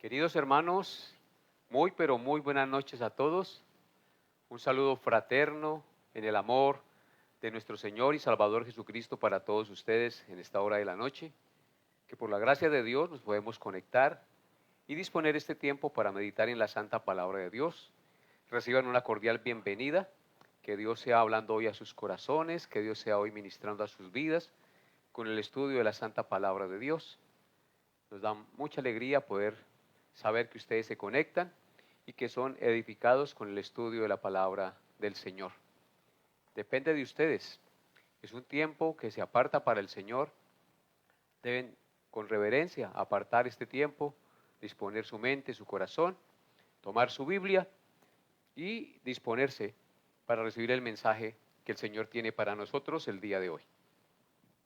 Queridos hermanos, muy pero muy buenas noches a todos. Un saludo fraterno en el amor de nuestro Señor y Salvador Jesucristo para todos ustedes en esta hora de la noche, que por la gracia de Dios nos podemos conectar y disponer este tiempo para meditar en la santa palabra de Dios. Reciban una cordial bienvenida, que Dios sea hablando hoy a sus corazones, que Dios sea hoy ministrando a sus vidas con el estudio de la santa palabra de Dios. Nos da mucha alegría poder saber que ustedes se conectan y que son edificados con el estudio de la palabra del Señor. Depende de ustedes. Es un tiempo que se aparta para el Señor. Deben con reverencia apartar este tiempo, disponer su mente, su corazón, tomar su Biblia y disponerse para recibir el mensaje que el Señor tiene para nosotros el día de hoy.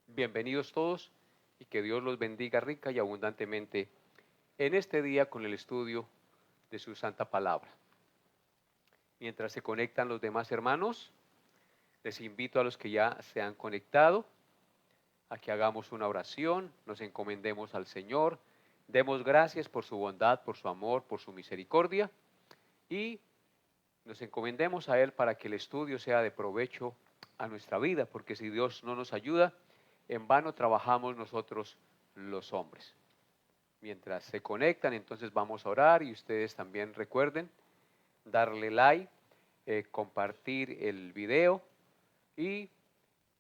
Bienvenidos todos y que Dios los bendiga rica y abundantemente en este día con el estudio de su santa palabra. Mientras se conectan los demás hermanos, les invito a los que ya se han conectado a que hagamos una oración, nos encomendemos al Señor, demos gracias por su bondad, por su amor, por su misericordia y nos encomendemos a Él para que el estudio sea de provecho a nuestra vida, porque si Dios no nos ayuda, en vano trabajamos nosotros los hombres. Mientras se conectan, entonces vamos a orar y ustedes también recuerden darle like, compartir el video y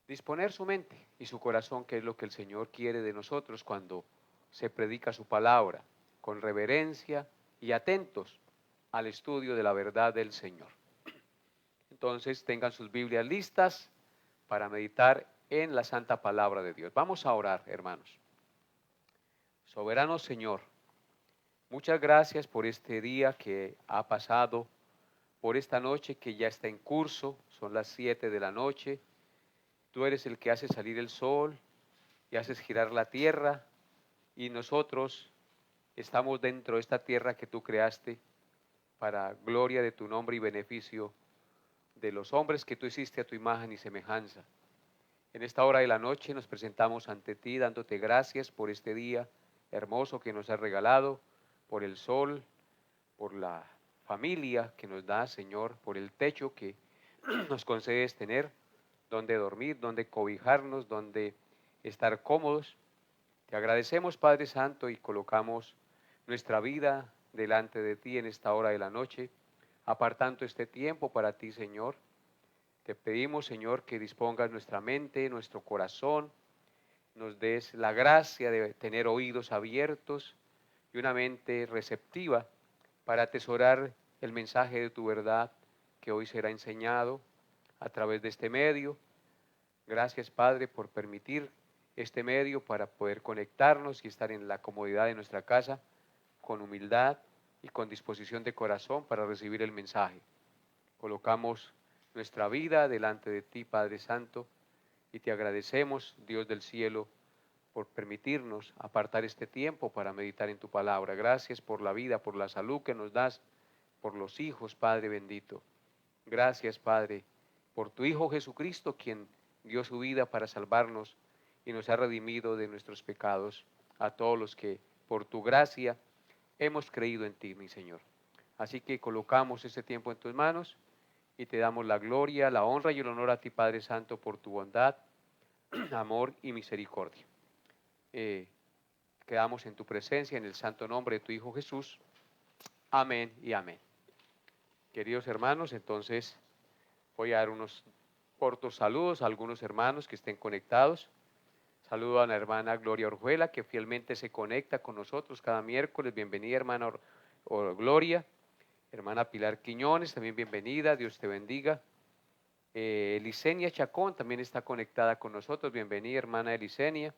disponer su mente y su corazón, que es lo que el Señor quiere de nosotros cuando se predica su palabra, con reverencia y atentos al estudio de la verdad del Señor. Entonces tengan sus Biblias listas para meditar en la santa palabra de Dios. Vamos a orar, hermanos. Soberano Señor, muchas gracias por este día que ha pasado, por esta noche que ya está en curso, son las 7 de la noche. Tú eres el que hace salir el sol y haces girar la tierra y nosotros estamos dentro de esta tierra que tú creaste para gloria de tu nombre y beneficio de los hombres que tú hiciste a tu imagen y semejanza. En esta hora de la noche nos presentamos ante ti dándote gracias por este día hermoso que nos has regalado, por el sol, por la familia que nos da, Señor, por el techo que nos concedes tener, donde dormir, donde cobijarnos, donde estar cómodos. Te agradecemos, Padre Santo, y colocamos nuestra vida delante de ti en esta hora de la noche, apartando este tiempo para ti, Señor. Te pedimos, Señor, que dispongas nuestra mente, nuestro corazón, nos des la gracia de tener oídos abiertos y una mente receptiva para atesorar el mensaje de tu verdad que hoy será enseñado a través de este medio. Gracias, Padre, por permitir este medio para poder conectarnos y estar en la comodidad de nuestra casa con humildad y con disposición de corazón para recibir el mensaje. Colocamos nuestra vida delante de ti, Padre Santo, y te agradecemos, Dios del cielo, por permitirnos apartar este tiempo para meditar en tu palabra. Gracias por la vida, por la salud que nos das, por los hijos, Padre bendito. Gracias, Padre, por tu Hijo Jesucristo, quien dio su vida para salvarnos y nos ha redimido de nuestros pecados, a todos los que por tu gracia hemos creído en ti, mi Señor. Así que colocamos este tiempo en tus manos y te damos la gloria, la honra y el honor a ti, Padre Santo, por tu bondad, amor y misericordia. Quedamos en tu presencia, en el santo nombre de tu Hijo Jesús. Amén y amén. Queridos hermanos, entonces voy a dar unos cortos saludos a algunos hermanos que estén conectados. Saludo a la hermana Gloria Orjuela, que fielmente se conecta con nosotros cada miércoles. Bienvenida, hermana Gloria. Hermana Pilar Quiñones, también bienvenida. Dios te bendiga. Elisenia Chacón también está conectada con nosotros. Bienvenida, hermana Elisenia.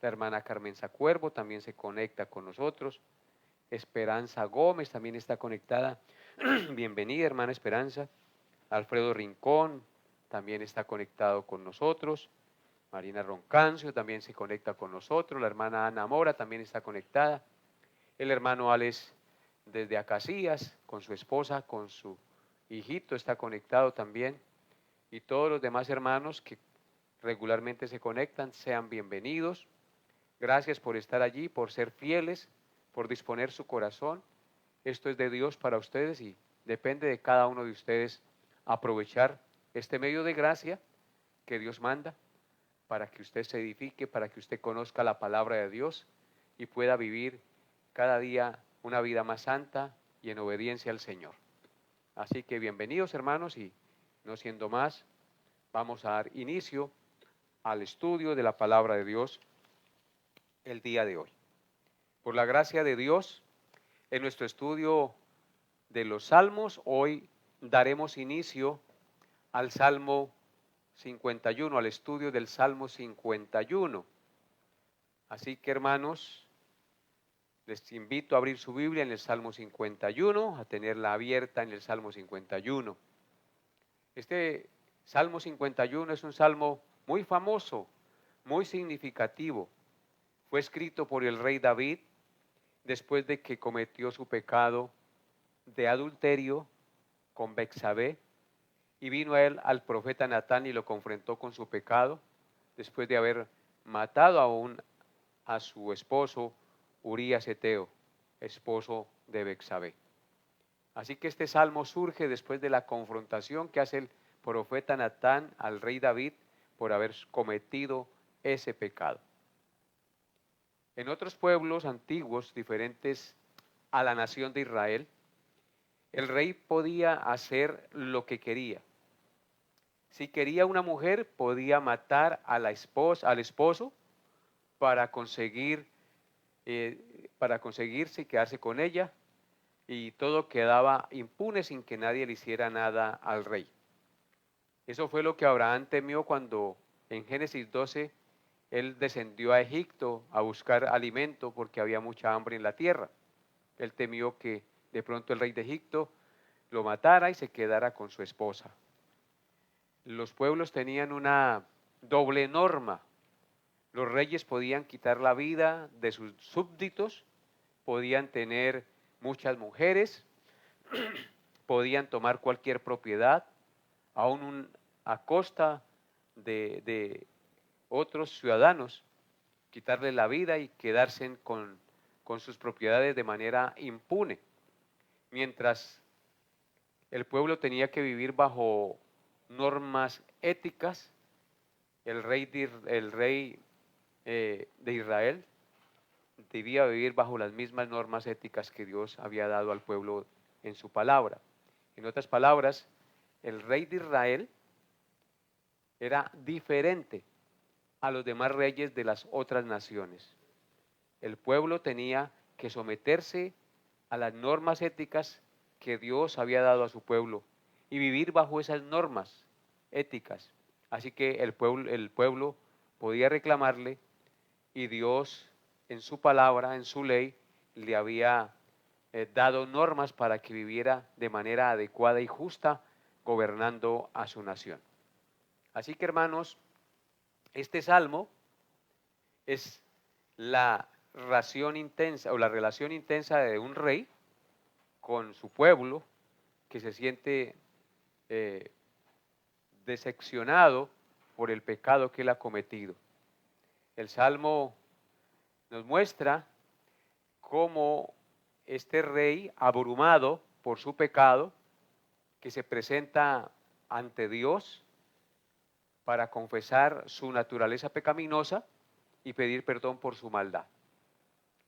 La hermana Carmen Sacuervo también se conecta con nosotros. Esperanza Gómez también está conectada. Bienvenida, hermana Esperanza. Alfredo Rincón también está conectado con nosotros. Marina Roncancio también se conecta con nosotros. La hermana Ana Mora también está conectada. El hermano Alex desde Acacías con su esposa, con su hijito está conectado también. Y todos los demás hermanos que regularmente se conectan, sean bienvenidos. Gracias por estar allí, por ser fieles, por disponer su corazón. Esto es de Dios para ustedes y depende de cada uno de ustedes aprovechar este medio de gracia que Dios manda para que usted se edifique, para que usted conozca la palabra de Dios y pueda vivir cada día una vida más santa y en obediencia al Señor. Así que bienvenidos, hermanos, y no siendo más, vamos a dar inicio al estudio de la palabra de Dios el día de hoy. Por la gracia de Dios, en nuestro estudio de los Salmos, hoy daremos inicio al Salmo 51, al estudio del Salmo 51. Así que, hermanos, les invito a abrir su Biblia en el Salmo 51, a tenerla abierta en el Salmo 51. Este Salmo 51 es un salmo muy famoso, muy significativo. Fue escrito por el rey David después de que cometió su pecado de adulterio con Betsabé, y vino a él al profeta Natán y lo confrontó con su pecado después de haber matado a su esposo Urías Eteo, esposo de Betsabé. Así que este salmo surge después de la confrontación que hace el profeta Natán al rey David por haber cometido ese pecado. En otros pueblos antiguos diferentes a la nación de Israel, el rey podía hacer lo que quería. Si quería una mujer, podía matar a la esposa, al esposo para conseguirse y quedarse con ella, y todo quedaba impune sin que nadie le hiciera nada al rey. Eso fue lo que Abraham temió cuando en Génesis 12 él descendió a Egipto a buscar alimento porque había mucha hambre en la tierra. Él temió que de pronto el rey de Egipto lo matara y se quedara con su esposa. Los pueblos tenían una doble norma. Los reyes podían quitar la vida de sus súbditos, podían tener muchas mujeres, podían tomar cualquier propiedad, aún a costa de otros ciudadanos, quitarle la vida y quedarse con sus propiedades de manera impune. Mientras el pueblo tenía que vivir bajo normas éticas, el rey de Israel debía vivir bajo las mismas normas éticas que Dios había dado al pueblo en su palabra. En otras palabras, el rey de Israel era diferente a los demás reyes de las otras naciones. El pueblo tenía que someterse a las normas éticas que Dios había dado a su pueblo y vivir bajo esas normas éticas. Así que el pueblo podía reclamarle, y Dios en su palabra, en su ley, le había dado normas para que viviera de manera adecuada y justa gobernando a su nación. Así que, hermanos, este salmo es la relación intensa de un rey con su pueblo que se siente decepcionado por el pecado que él ha cometido. El salmo nos muestra cómo este rey, abrumado por su pecado, que se presenta ante Dios para confesar su naturaleza pecaminosa y pedir perdón por su maldad.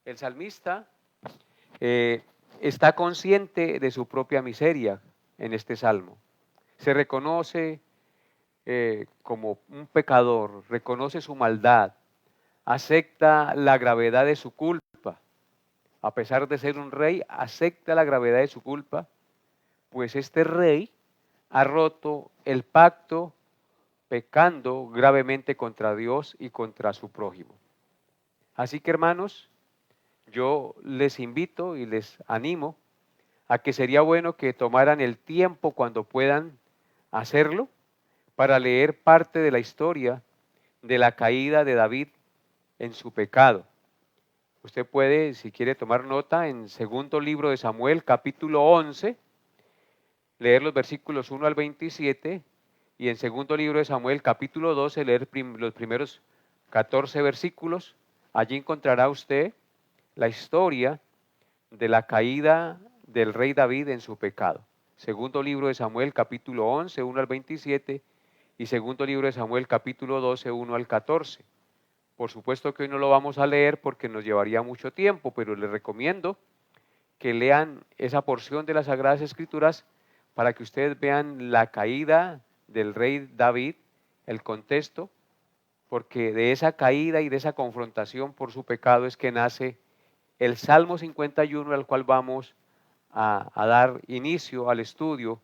El salmista está consciente de su propia miseria en este salmo. Se reconoce como un pecador, reconoce su maldad, acepta la gravedad de su culpa. A pesar de ser un rey, acepta la gravedad de su culpa, pues este rey ha roto el pacto pecando gravemente contra Dios y contra su prójimo. Así que, hermanos, yo les invito y les animo a que sería bueno que tomaran el tiempo cuando puedan hacerlo para leer parte de la historia de la caída de David en su pecado. Usted puede, si quiere tomar nota, en segundo libro de Samuel, capítulo 11, leer los versículos 1 al 27, y en segundo libro de Samuel, capítulo 12, leer los primeros 14 versículos. Allí encontrará usted la historia de la caída del rey David en su pecado. Segundo libro de Samuel, capítulo 11, 1 al 27, y segundo libro de Samuel, capítulo 12, 1 al 14. Por supuesto que hoy no lo vamos a leer porque nos llevaría mucho tiempo, pero les recomiendo que lean esa porción de las Sagradas Escrituras para que ustedes vean la caída del rey David, el contexto, porque de esa caída y de esa confrontación por su pecado es que nace el Salmo 51 al cual vamos a dar inicio al estudio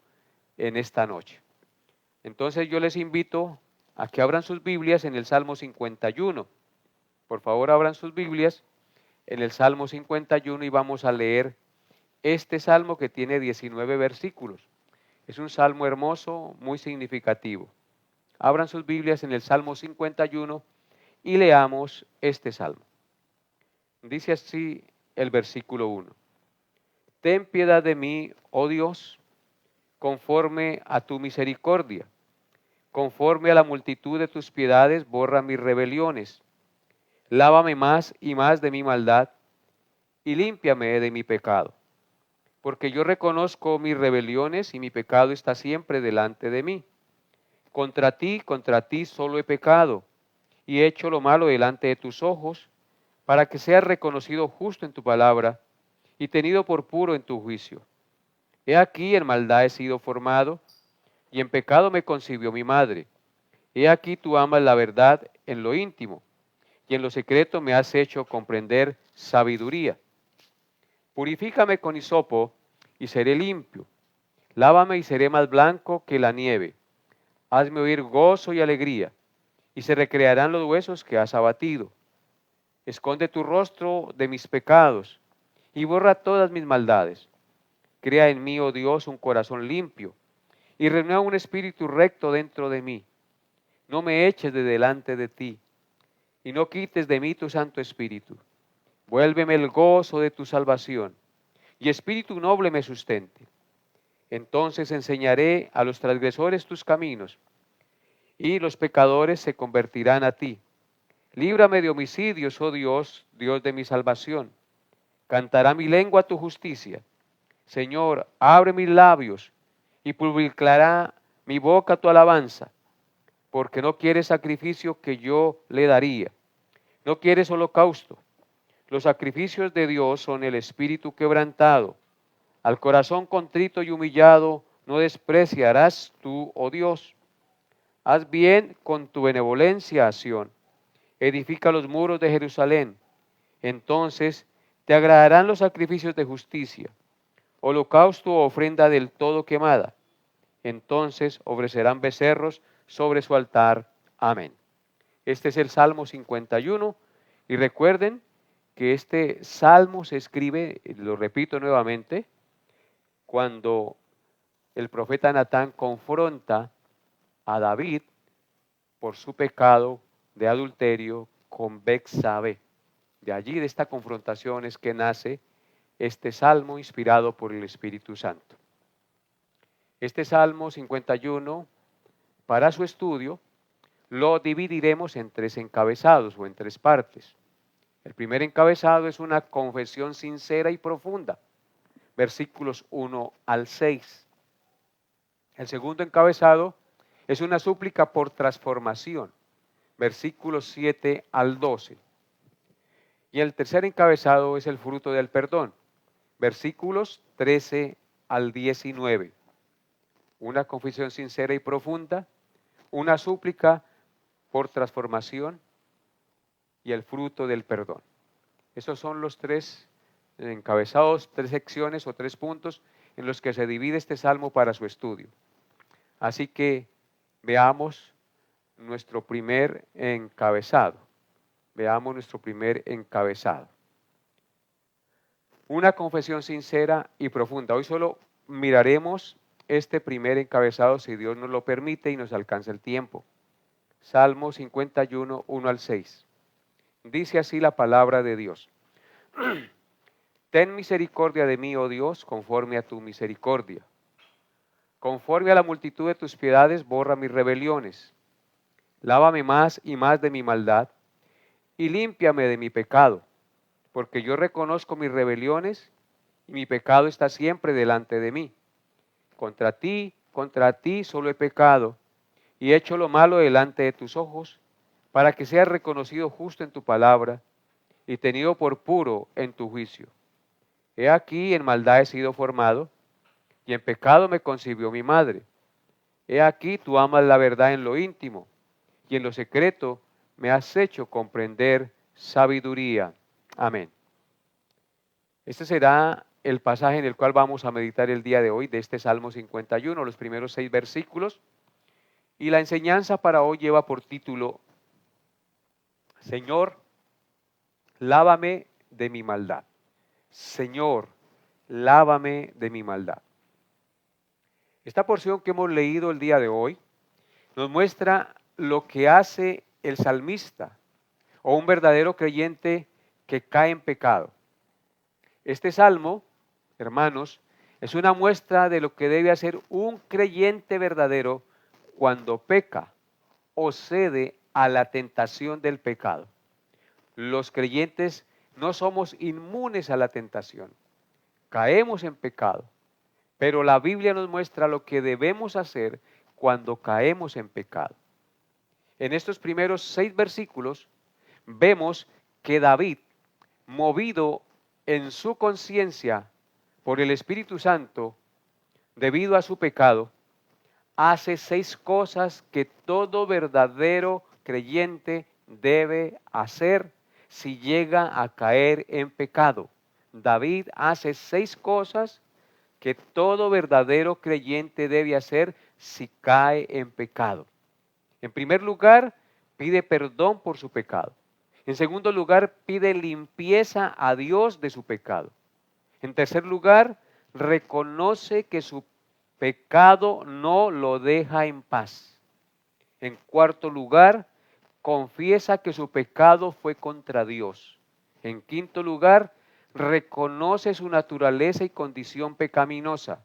en esta noche. Entonces yo les invito a que abran sus Biblias en el Salmo 51. Por favor, abran sus Biblias en el Salmo 51 y vamos a leer este salmo que tiene 19 versículos. Es un salmo hermoso, muy significativo. Abran sus Biblias en el Salmo 51 y leamos este salmo. Dice así el versículo 1. Ten piedad de mí, oh Dios, conforme a tu misericordia. Conforme a la multitud de tus piedades, borra mis rebeliones. Lávame más y más de mi maldad y límpiame de mi pecado. Porque yo reconozco mis rebeliones y mi pecado está siempre delante de mí. Contra ti solo he pecado y he hecho lo malo delante de tus ojos, para que seas reconocido justo en tu palabra y tenido por puro en tu juicio. He aquí en maldad he sido formado, y en pecado me concibió mi madre. He aquí tú amas la verdad en lo íntimo, y en lo secreto me has hecho comprender sabiduría. Purifícame con hisopo, y seré limpio. Lávame y seré más blanco que la nieve. Hazme oír gozo y alegría, y se recrearán los huesos que has abatido. Esconde tu rostro de mis pecados, y borra todas mis maldades. Crea en mí, oh Dios, un corazón limpio, y renueva un espíritu recto dentro de mí. No me eches de delante de ti, y no quites de mí tu Santo Espíritu. Vuélveme el gozo de tu salvación, y espíritu noble me sustente. Entonces enseñaré a los transgresores tus caminos, y los pecadores se convertirán a ti. Líbrame de homicidios, oh Dios, Dios de mi salvación. Cantará mi lengua tu justicia. Señor, abre mis labios y publicará mi boca tu alabanza, porque no quieres sacrificio que yo le daría. No quieres holocausto. Los sacrificios de Dios son el espíritu quebrantado. Al corazón contrito y humillado no despreciarás tú, oh Dios. Haz bien con tu benevolencia a Sión. Edifica los muros de Jerusalén. Entonces te agradarán los sacrificios de justicia, holocausto o ofrenda del todo quemada. Entonces ofrecerán becerros sobre su altar. Amén. Este es el Salmo 51 y recuerden que este salmo se escribe, lo repito nuevamente, cuando el profeta Natán confronta a David por su pecado de adulterio con Betsabé. De allí, de esta confrontación, es que nace este salmo inspirado por el Espíritu Santo. Este Salmo 51, para su estudio, lo dividiremos en tres encabezados o en tres partes. El primer encabezado es una confesión sincera y profunda, versículos 1 al 6. El segundo encabezado es una súplica por transformación, versículos 7 al 12. Y el tercer encabezado es el fruto del perdón, versículos 13 al 19. Una confesión sincera y profunda, una súplica por transformación y el fruto del perdón. Esos son los tres encabezados, tres secciones o tres puntos en los que se divide este salmo para su estudio. Así que veamos nuestro primer encabezado. Veamos nuestro primer encabezado. Una confesión sincera y profunda. Hoy solo miraremos este primer encabezado si Dios nos lo permite y nos alcanza el tiempo. Salmo 51, 1 al 6. Dice así la palabra de Dios. Ten misericordia de mí, oh Dios, conforme a tu misericordia. Conforme a la multitud de tus piedades, borra mis rebeliones. Lávame más y más de mi maldad y límpiame de mi pecado, porque yo reconozco mis rebeliones y mi pecado está siempre delante de mí. Contra ti solo he pecado, y he hecho lo malo delante de tus ojos, para que seas reconocido justo en tu palabra, y tenido por puro en tu juicio. He aquí en maldad he sido formado, y en pecado me concibió mi madre. He aquí tú amas la verdad en lo íntimo, y en lo secreto me has hecho comprender sabiduría. Amén. Este será el pasaje en el cual vamos a meditar el día de hoy, de este Salmo 51, los primeros 6 versículos. Y la enseñanza para hoy lleva por título, Señor, lávame de mi maldad. Señor, lávame de mi maldad. Esta porción que hemos leído el día de hoy nos muestra lo que hace el salmista o un verdadero creyente que cae en pecado. Este salmo, hermanos, es una muestra de lo que debe hacer un creyente verdadero cuando peca o cede a la tentación del pecado. Los creyentes no somos inmunes a la tentación. Caemos en pecado, pero la Biblia nos muestra lo que debemos hacer cuando caemos en pecado. En estos primeros 6 versículos vemos que David, movido en su conciencia por el Espíritu Santo, debido a su pecado, hace 6 cosas que todo verdadero creyente debe hacer si llega a caer en pecado. David hace 6 cosas que todo verdadero creyente debe hacer si cae en pecado. En primer lugar, pide perdón por su pecado. En segundo lugar, pide limpieza a Dios de su pecado. En tercer lugar, reconoce que su pecado no lo deja en paz. En cuarto lugar, confiesa que su pecado fue contra Dios. En quinto lugar, reconoce su naturaleza y condición pecaminosa.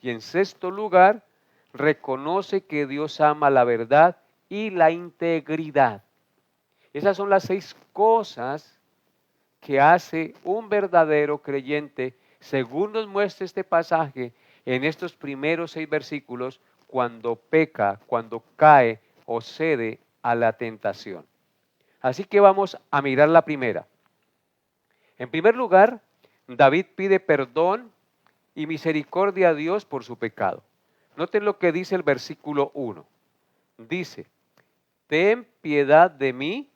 Y en sexto lugar, reconoce que Dios ama la verdad y la integridad. Esas son las 6 cosas que hace un verdadero creyente, según nos muestra este pasaje en estos primeros 6 versículos, cuando peca, cuando cae o cede a la tentación. Así que vamos a mirar la primera. En primer lugar, David pide perdón y misericordia a Dios por su pecado. Noten lo que dice el versículo 1. Dice, ten piedad de mí,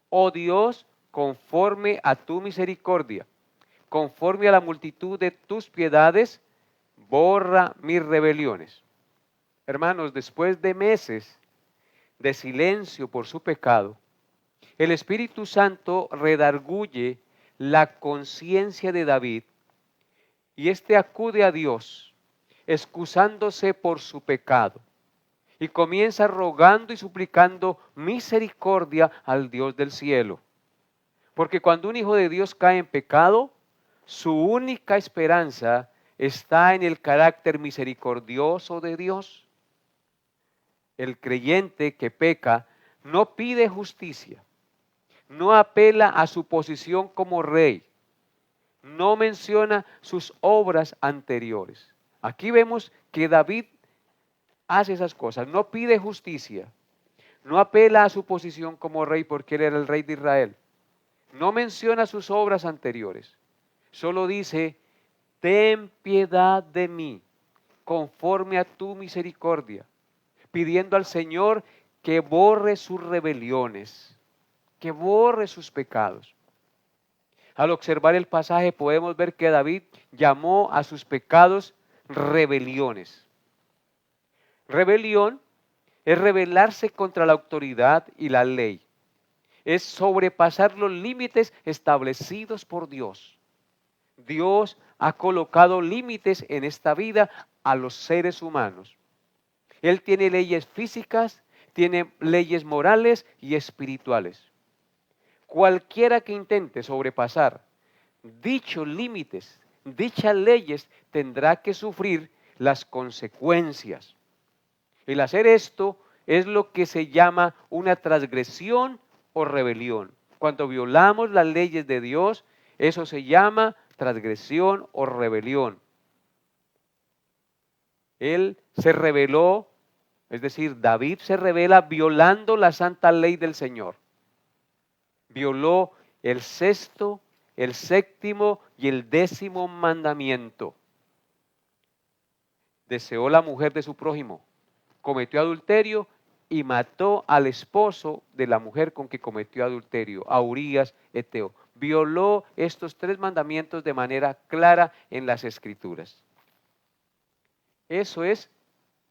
oh Dios, conforme a tu misericordia, conforme a la multitud de tus piedades, borra mis rebeliones. Hermanos, después de meses de silencio por su pecado, el Espíritu Santo redarguye la conciencia de David y éste acude a Dios, excusándose por su pecado, y comienza rogando y suplicando misericordia al Dios del cielo. Porque cuando un hijo de Dios cae en pecado, su única esperanza está en el carácter misericordioso de Dios. El creyente que peca no pide justicia, no apela a su posición como rey, no menciona sus obras anteriores. Aquí vemos que David hace esas cosas, no pide justicia, no apela a su posición como rey porque él era el rey de Israel, no menciona sus obras anteriores, solo dice, ten piedad de mí, conforme a tu misericordia, pidiendo al Señor que borre sus rebeliones, que borre sus pecados. Al observar el pasaje podemos ver que David llamó a sus pecados rebeliones. Rebelión es rebelarse contra la autoridad y la ley. Es sobrepasar los límites establecidos por Dios. Dios ha colocado límites en esta vida a los seres humanos. Él tiene leyes físicas, tiene leyes morales y espirituales. Cualquiera que intente sobrepasar dichos límites, dichas leyes, tendrá que sufrir las consecuencias. El hacer esto es lo que se llama una transgresión o rebelión. Cuando violamos las leyes de Dios, eso se llama transgresión o rebelión. Él se rebeló, es decir, David se rebela violando la santa ley del Señor. Violó el sexto, el séptimo y el 10º mandamiento. Deseó la mujer de su prójimo, cometió adulterio y mató al esposo de la mujer con que cometió adulterio, a Urías Eteo. Violó estos 3 mandamientos de manera clara en las Escrituras. Eso es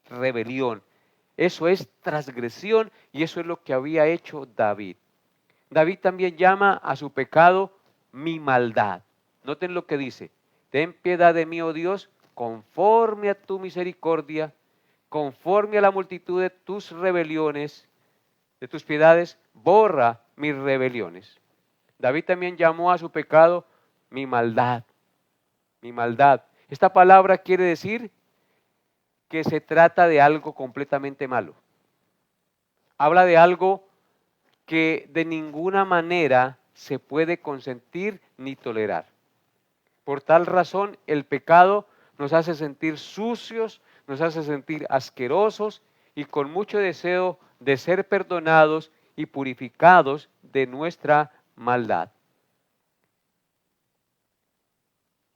rebelión, eso es transgresión y eso es lo que había hecho David. David también llama a su pecado mi maldad. Noten lo que dice: ten piedad de mí, oh Dios, conforme a tu misericordia, conforme a la multitud de tus rebeliones, de tus piedades, borra mis rebeliones. David también llamó a su pecado mi maldad, mi maldad. Esta palabra quiere decir que se trata de algo completamente malo. Habla de algo que de ninguna manera se puede consentir ni tolerar. Por tal razón, el pecado nos hace sentir sucios, nos hace sentir asquerosos y con mucho deseo de ser perdonados y purificados de nuestra maldad.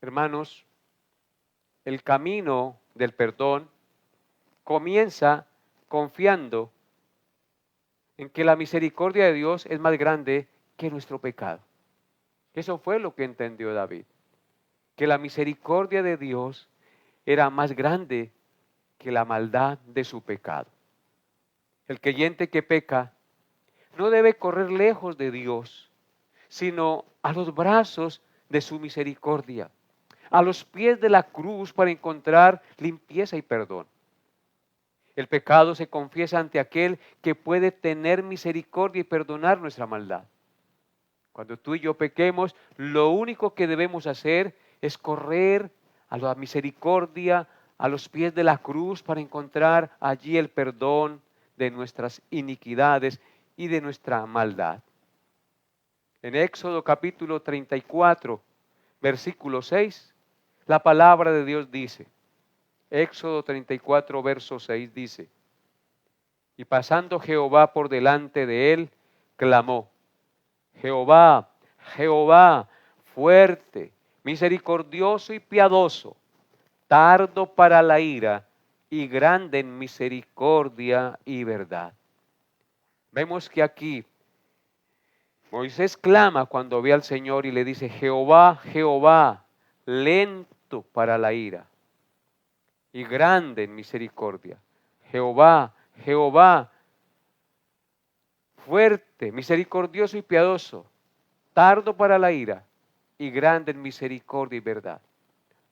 Hermanos, el camino del perdón comienza confiando en que la misericordia de Dios es más grande que nuestro pecado. Eso fue lo que entendió David, que la misericordia de Dios era más grande que la maldad de su pecado. El creyente que peca no debe correr lejos de Dios, sino a los brazos de su misericordia, a los pies de la cruz para encontrar limpieza y perdón. El pecado se confiesa ante aquel que puede tener misericordia y perdonar nuestra maldad. Cuando tú y yo pequemos, lo único que debemos hacer es correr a la misericordia, a los pies de la cruz para encontrar allí el perdón de nuestras iniquidades y de nuestra maldad. En Éxodo capítulo 34, versículo 6, la palabra de Dios dice, Éxodo 34, verso 6 dice, y pasando Jehová por delante de él, clamó, Jehová, Jehová, fuerte, misericordioso y piadoso, tardo para la ira y grande en misericordia y verdad. Vemos que aquí Moisés clama cuando ve al Señor y le dice, Jehová, Jehová, lento para la ira y grande en misericordia. Jehová, Jehová, fuerte, misericordioso y piadoso, tardo para la ira y grande en misericordia y verdad.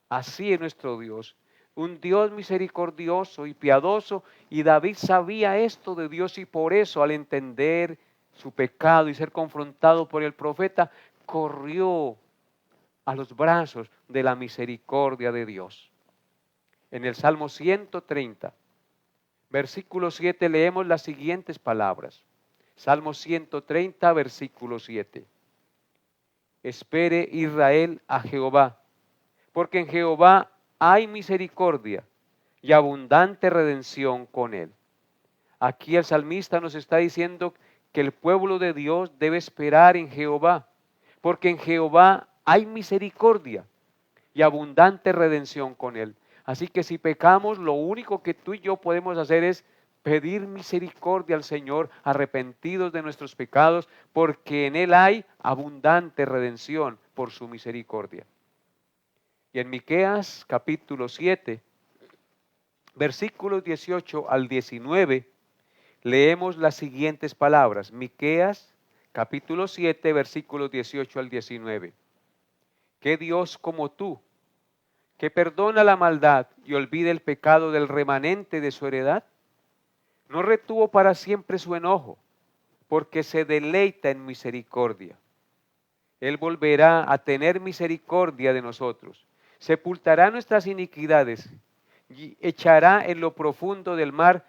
Así es nuestro Dios, un Dios misericordioso y piadoso, y David sabía esto de Dios y por eso al entender su pecado y ser confrontado por el profeta, corrió a los brazos de la misericordia de Dios. En el Salmo 130, versículo 7, leemos las siguientes palabras. Salmo 130, versículo 7. Espere Israel a Jehová, porque en Jehová hay misericordia y abundante redención con él. Aquí el salmista nos está diciendo que el pueblo de Dios debe esperar en Jehová, porque en Jehová hay misericordia y abundante redención con él. Así que si pecamos, lo único que tú y yo podemos hacer es pedir misericordia al Señor, arrepentidos de nuestros pecados, porque en él hay abundante redención por su misericordia. Y en Miqueas capítulo 7, versículos 18 al 19, leemos las siguientes palabras. Miqueas capítulo 7, versículos 18 al 19. ¿Qué Dios como tú, que perdona la maldad y olvida el pecado del remanente de su heredad? No retuvo para siempre su enojo, porque se deleita en misericordia. Él volverá a tener misericordia de nosotros, sepultará nuestras iniquidades y echará en lo profundo del mar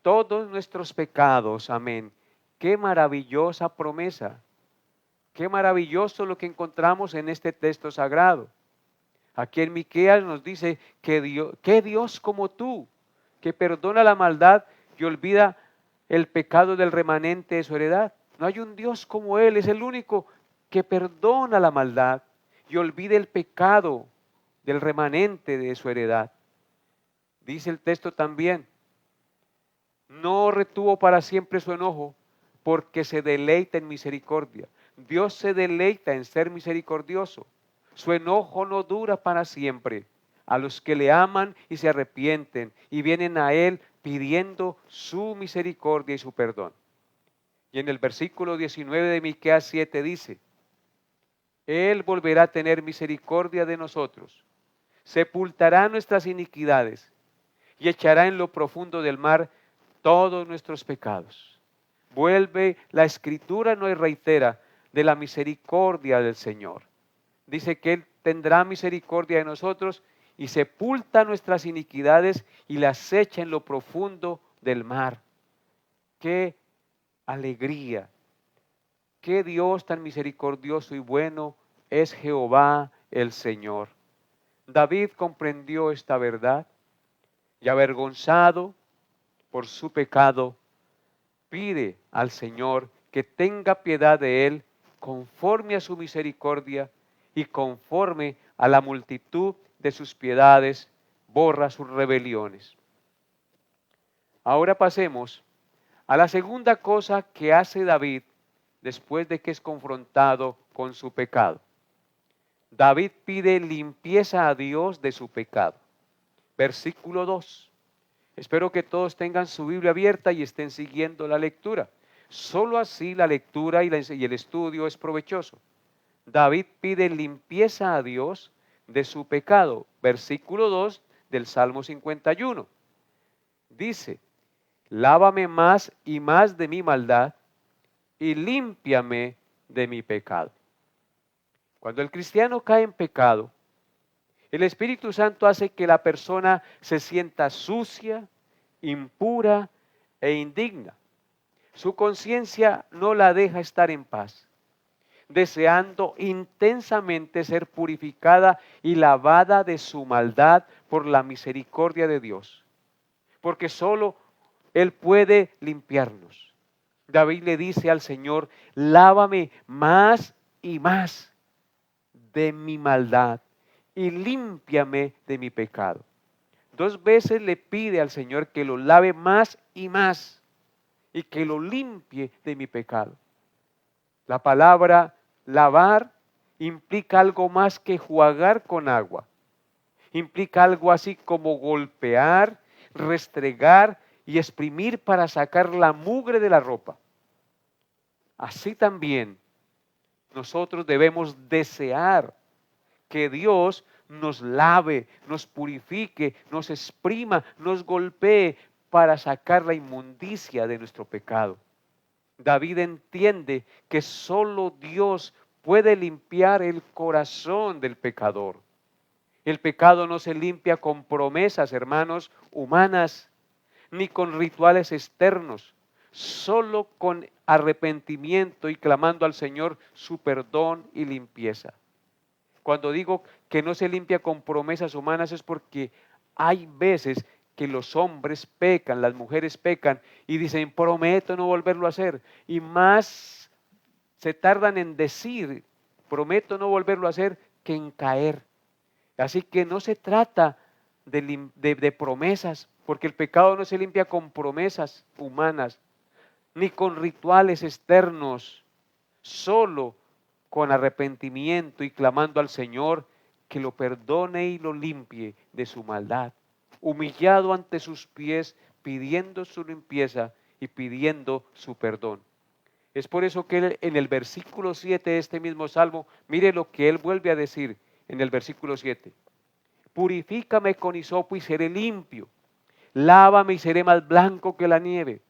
todos nuestros pecados. Amén. Qué maravillosa promesa. Qué maravilloso lo que encontramos en este texto sagrado. Aquí en Miqueas nos dice que Dios como tú, que perdona la maldad y olvida el pecado del remanente de su heredad. No hay un Dios como Él, es el único que perdona la maldad y olvida el pecado del remanente de su heredad. Dice el texto también, no retuvo para siempre su enojo, porque se deleita en misericordia. Dios se deleita en ser misericordioso. Su enojo no dura para siempre. A los que le aman y se arrepienten y vienen a Él pidiendo su misericordia y su perdón. Y en el versículo 19 de Miqueas 7 dice, Él volverá a tener misericordia de nosotros, sepultará nuestras iniquidades y echará en lo profundo del mar todos nuestros pecados. Vuelve la Escritura, no reitera, de la misericordia del Señor. Dice que Él tendrá misericordia de nosotros y sepulta nuestras iniquidades y las echa en lo profundo del mar. ¡Qué alegría! ¡Qué Dios tan misericordioso y bueno es Jehová el Señor! David comprendió esta verdad y avergonzado por su pecado, pide al Señor que tenga piedad de él conforme a su misericordia y conforme a la multitud de sus piedades, borra sus rebeliones. Ahora pasemos a la segunda cosa que hace David después de que es confrontado con su pecado. David pide limpieza a Dios de su pecado. Versículo 2. Espero que todos tengan su Biblia abierta y estén siguiendo la lectura. Solo así la lectura y el estudio es provechoso. David pide limpieza a Dios de su pecado. Versículo 2 del Salmo 51. Dice, lávame más y más de mi maldad y límpiame de mi pecado. Cuando el cristiano cae en pecado, el Espíritu Santo hace que la persona se sienta sucia, impura e indigna. Su conciencia no la deja estar en paz, deseando intensamente ser purificada y lavada de su maldad por la misericordia de Dios, porque solo Él puede limpiarnos. David le dice al Señor, lávame más y más de mi maldad y límpiame de mi pecado. 2 veces le pide al Señor que lo lave más y más y que lo limpie de mi pecado. La palabra lavar implica algo más que jugar con agua. Implica algo así como golpear, restregar y exprimir para sacar la mugre de la ropa. Así también nosotros debemos desear que Dios nos lave, nos purifique, nos exprima, nos golpee para sacar la inmundicia de nuestro pecado. David entiende que solo Dios puede limpiar el corazón del pecador. El pecado no se limpia con promesas, hermanos, humanas, ni con rituales externos, solo con arrepentimiento y clamando al Señor su perdón y limpieza. Cuando digo que no se limpia con promesas humanas es porque hay veces que los hombres pecan, las mujeres pecan y dicen, prometo no volverlo a hacer. Y más se tardan en decir, prometo no volverlo a hacer, que en caer. Así que no se trata de promesas, porque el pecado no se limpia con promesas humanas, ni con rituales externos, solo con arrepentimiento y clamando al Señor que lo perdone y lo limpie de su maldad, humillado ante sus pies, pidiendo su limpieza y pidiendo su perdón. Es por eso que él, en el versículo 7 de este mismo salmo, mire lo que él vuelve a decir en el versículo 7. Purifícame con hisopo y seré limpio, lávame y seré más blanco que la nieve.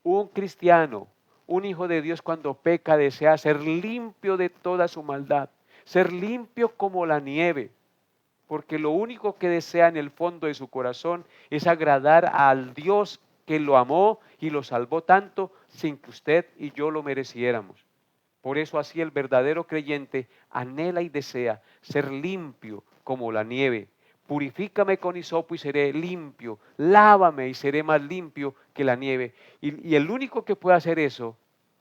Un cristiano, un hijo de Dios cuando peca desea ser limpio de toda su maldad, ser limpio como la nieve, porque lo único que desea en el fondo de su corazón es agradar al Dios que lo amó y lo salvó tanto sin que usted y yo lo mereciéramos. Por eso así el verdadero creyente anhela y desea ser limpio como la nieve. Purifícame con hisopo y seré limpio. Lávame y seré más limpio que la nieve. Y el único que puede hacer eso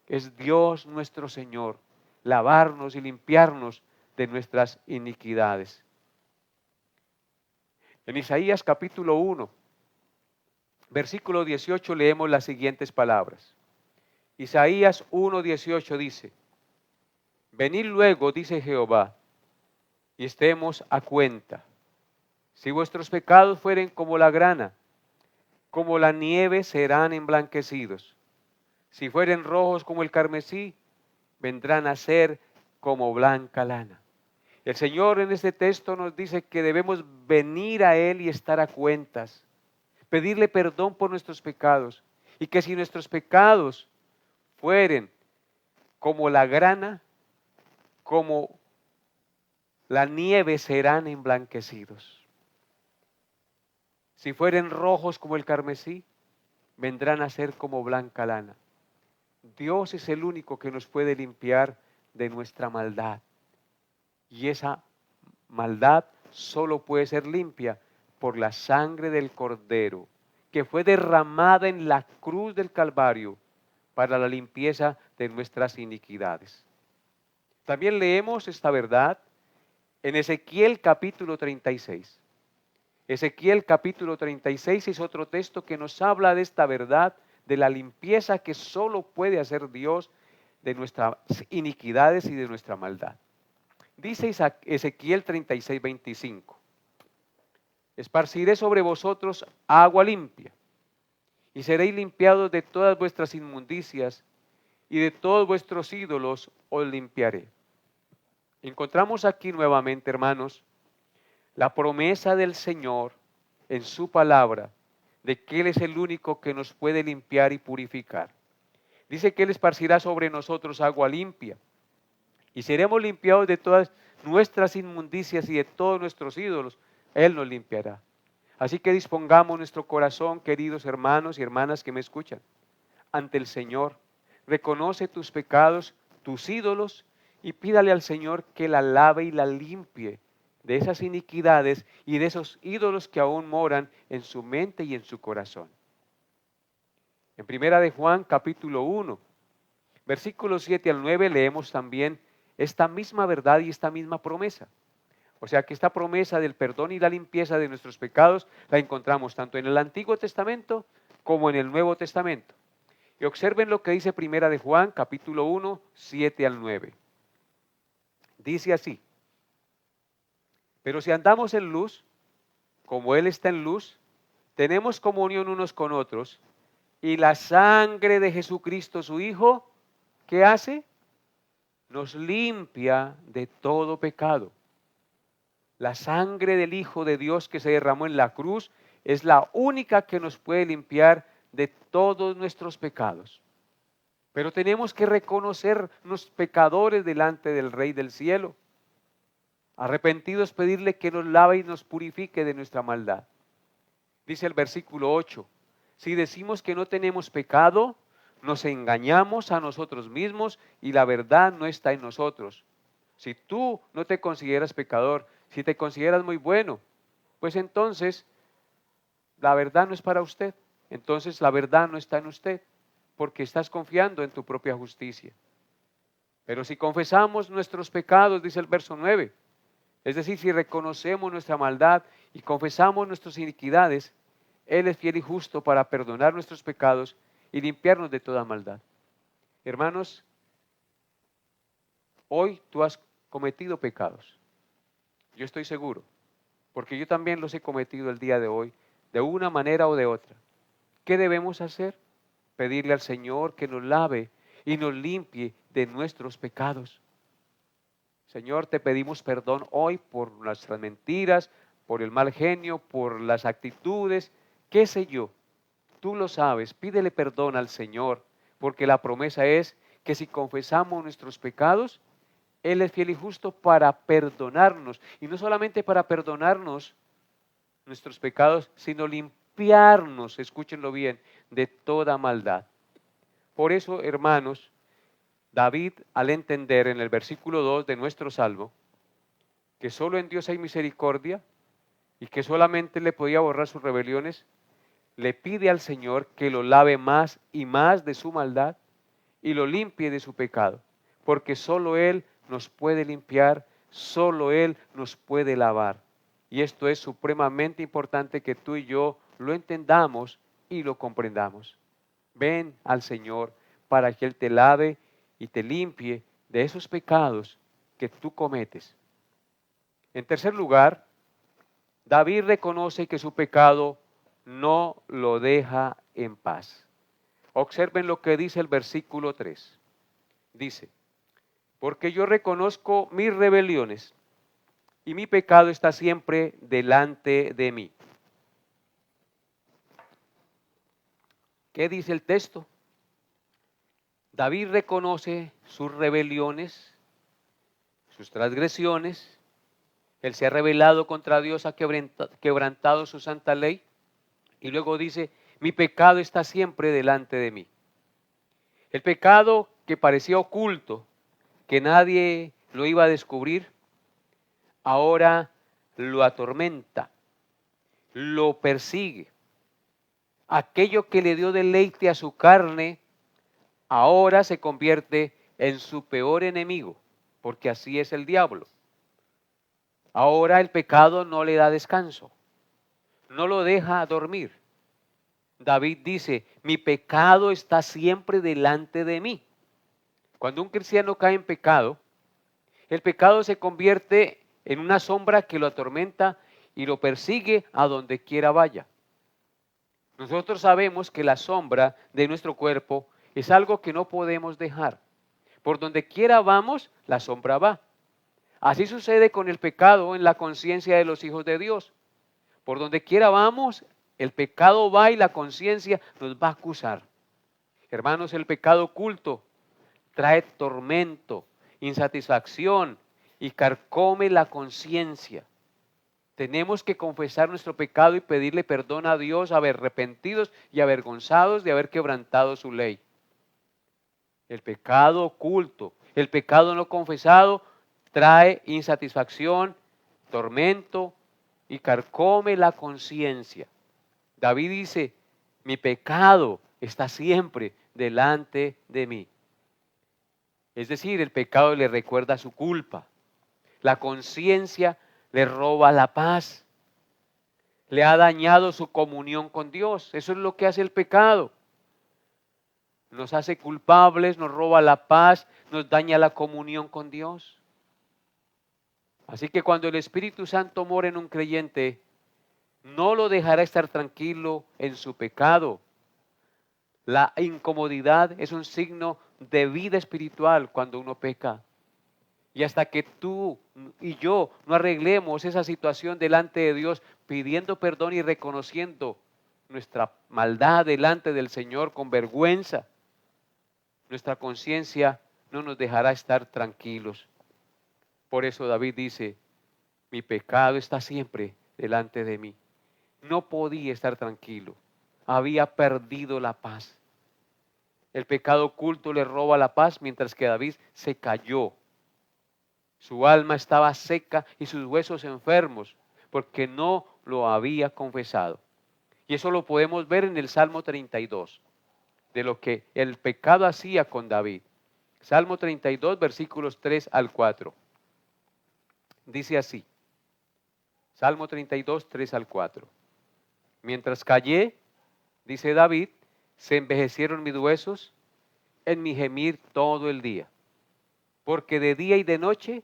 es Dios nuestro Señor. Lavarnos y limpiarnos de nuestras iniquidades. En Isaías capítulo 1, versículo 18 leemos las siguientes palabras. Isaías 1:18 dice: venid luego, dice Jehová, y estemos a cuenta. Si vuestros pecados fueren como la grana, como la nieve serán emblanquecidos. Si fueren rojos como el carmesí, vendrán a ser como blanca lana. El Señor en este texto nos dice que debemos venir a Él y estar a cuentas, pedirle perdón por nuestros pecados, y que si nuestros pecados fueren como la grana, como la nieve, serán emblanquecidos. Si fueren rojos como el carmesí, vendrán a ser como blanca lana. Dios es el único que nos puede limpiar de nuestra maldad. Y esa maldad solo puede ser limpia por la sangre del Cordero, que fue derramada en la cruz del Calvario para la limpieza de nuestras iniquidades. También leemos esta verdad en Ezequiel capítulo 36. Ezequiel capítulo 36 es otro texto que nos habla de esta verdad, de la limpieza que solo puede hacer Dios de nuestras iniquidades y de nuestra maldad. Dice Ezequiel 36:25: esparciré sobre vosotros agua limpia, y seréis limpiados de todas vuestras inmundicias, y de todos vuestros ídolos os limpiaré. Encontramos aquí nuevamente, hermanos, la promesa del Señor en su palabra de que Él es el único que nos puede limpiar y purificar. Dice que Él esparcirá sobre nosotros agua limpia y seremos limpiados de todas nuestras inmundicias y de todos nuestros ídolos. Él nos limpiará. Así que dispongamos nuestro corazón, queridos hermanos y hermanas que me escuchan, ante el Señor. Reconoce tus pecados, tus ídolos, y pídale al Señor que la lave y la limpie de esas iniquidades y de esos ídolos que aún moran en su mente y en su corazón. En Primera de Juan capítulo 1, versículos 7 al 9 leemos también esta misma verdad y esta misma promesa. O sea que esta promesa del perdón y la limpieza de nuestros pecados la encontramos tanto en el Antiguo Testamento como en el Nuevo Testamento. Y observen lo que dice Primera de Juan capítulo 1, 7 al 9. Dice así: pero si andamos en luz, como Él está en luz, tenemos comunión unos con otros, y la sangre de Jesucristo su Hijo, ¿qué hace? Nos limpia de todo pecado. La sangre del Hijo de Dios que se derramó en la cruz es la única que nos puede limpiar de todos nuestros pecados. Pero tenemos que reconocernos pecadores delante del Rey del cielo. Arrepentidos, pedirle que nos lave y nos purifique de nuestra maldad. Dice el versículo 8, si decimos que no tenemos pecado, nos engañamos a nosotros mismos y la verdad no está en nosotros. Si tú no te consideras pecador, si te consideras muy bueno, pues entonces la verdad no es para usted. Entonces la verdad no está en usted, porque estás confiando en tu propia justicia. Pero si confesamos nuestros pecados, dice el verso 9, es decir, si reconocemos nuestra maldad y confesamos nuestras iniquidades, Él es fiel y justo para perdonar nuestros pecados y limpiarnos de toda maldad. Hermanos, hoy tú has cometido pecados. Yo estoy seguro, porque yo también los he cometido el día de hoy, de una manera o de otra. ¿Qué debemos hacer? Pedirle al Señor que nos lave y nos limpie de nuestros pecados. Señor, te pedimos perdón hoy por nuestras mentiras, por el mal genio, por las actitudes, qué sé yo. Tú lo sabes, pídele perdón al Señor, porque la promesa es que si confesamos nuestros pecados, Él es fiel y justo para perdonarnos. Y no solamente para perdonarnos nuestros pecados, sino limpiarnos, escúchenlo bien, de toda maldad. Por eso, hermanos, David, al entender en el versículo 2 de nuestro salmo, que solo en Dios hay misericordia y que solamente le podía borrar sus rebeliones, le pide al Señor que lo lave más y más de su maldad y lo limpie de su pecado, porque solo Él nos puede limpiar, solo Él nos puede lavar. Y esto es supremamente importante que tú y yo lo entendamos y lo comprendamos. Ven al Señor para que Él te lave y te limpie de esos pecados que tú cometes. En tercer lugar, David reconoce que su pecado no lo deja en paz. Observen lo que dice el versículo 3. Dice, porque yo reconozco mis rebeliones y mi pecado está siempre delante de mí. ¿Qué dice el texto? David reconoce sus rebeliones, sus transgresiones. Él se ha rebelado contra Dios, ha quebrantado su santa ley. Y luego dice, mi pecado está siempre delante de mí. El pecado que parecía oculto, que nadie lo iba a descubrir, ahora lo atormenta, lo persigue. Aquello que le dio deleite a su carne, ahora se convierte en su peor enemigo, porque así es el diablo. Ahora el pecado no le da descanso, no lo deja dormir. David dice, mi pecado está siempre delante de mí. Cuando un cristiano cae en pecado, el pecado se convierte en una sombra que lo atormenta y lo persigue a donde quiera vaya. Nosotros sabemos que la sombra de nuestro cuerpo es algo que no podemos dejar. Por donde quiera vamos, la sombra va. Así sucede con el pecado en la conciencia de los hijos de Dios. Por donde quiera vamos, el pecado va y la conciencia nos va a acusar. Hermanos, el pecado oculto trae tormento, insatisfacción y carcome la conciencia. Tenemos que confesar nuestro pecado y pedirle perdón a Dios, arrepentidos y avergonzados de haber quebrantado su ley. El pecado oculto, el pecado no confesado trae insatisfacción, tormento y carcome la conciencia. David dice, mi pecado está siempre delante de mí. Es decir, el pecado le recuerda su culpa. La conciencia le roba la paz. Le ha dañado su comunión con Dios. Eso es lo que hace el pecado. Nos hace culpables, nos roba la paz, nos daña la comunión con Dios. Así que cuando el Espíritu Santo mora en un creyente, no lo dejará estar tranquilo en su pecado. La incomodidad es un signo de vida espiritual cuando uno peca. Y hasta que tú y yo no arreglemos esa situación delante de Dios, pidiendo perdón y reconociendo nuestra maldad delante del Señor con vergüenza, nuestra conciencia no nos dejará estar tranquilos. Por eso David dice, mi pecado está siempre delante de mí. No podía estar tranquilo, había perdido la paz. El pecado oculto le roba la paz, mientras que David se cayó. Su alma estaba seca y sus huesos enfermos, porque no lo había confesado. Y eso lo podemos ver en el Salmo 32, de lo que el pecado hacía con David. Salmo 32, versículos 3 al 4. Dice así, Salmo 32, 3 al 4. Mientras callé, dice David, se envejecieron mis huesos en mi gemir todo el día, porque de día y de noche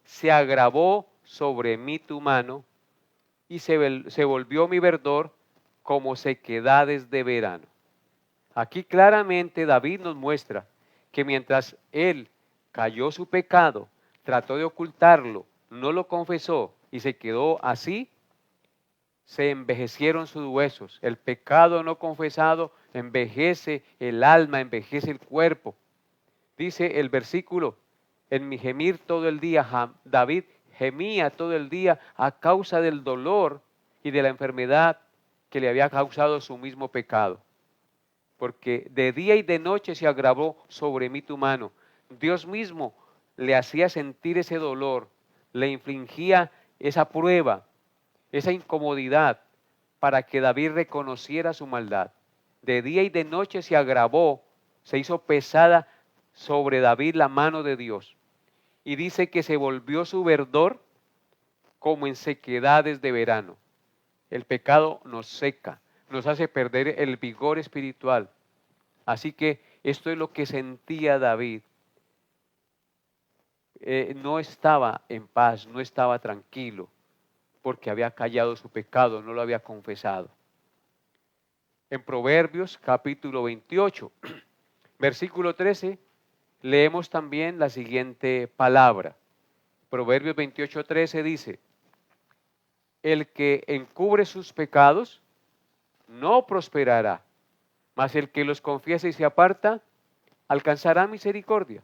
se agravó sobre mí tu mano y se volvió mi verdor como sequedades de verano. Aquí claramente David nos muestra que mientras él cayó su pecado, trató de ocultarlo, no lo confesó y se quedó así, se envejecieron sus huesos. El pecado no confesado envejece el alma, envejece el cuerpo. Dice el versículo, en mi gemir todo el día, David gemía todo el día a causa del dolor y de la enfermedad que le había causado su mismo pecado. Porque de día y de noche se agravó sobre mí tu mano. Dios mismo le hacía sentir ese dolor le infligía esa prueba, esa incomodidad, para que David reconociera su maldad. De día y de noche se agravó, se hizo pesada sobre David la mano de Dios. Y dice que se volvió su verdor como en sequedades de verano. El pecado nos seca, nos hace perder el vigor espiritual. Así que esto es lo que sentía David. No estaba en paz, no estaba tranquilo, porque había callado su pecado, no lo había confesado. En Proverbios capítulo 28, versículo 13, leemos también la siguiente palabra. Proverbios 28, 13 dice: el que encubre sus pecados no prosperará, mas el que los confiesa y se aparta alcanzará misericordia.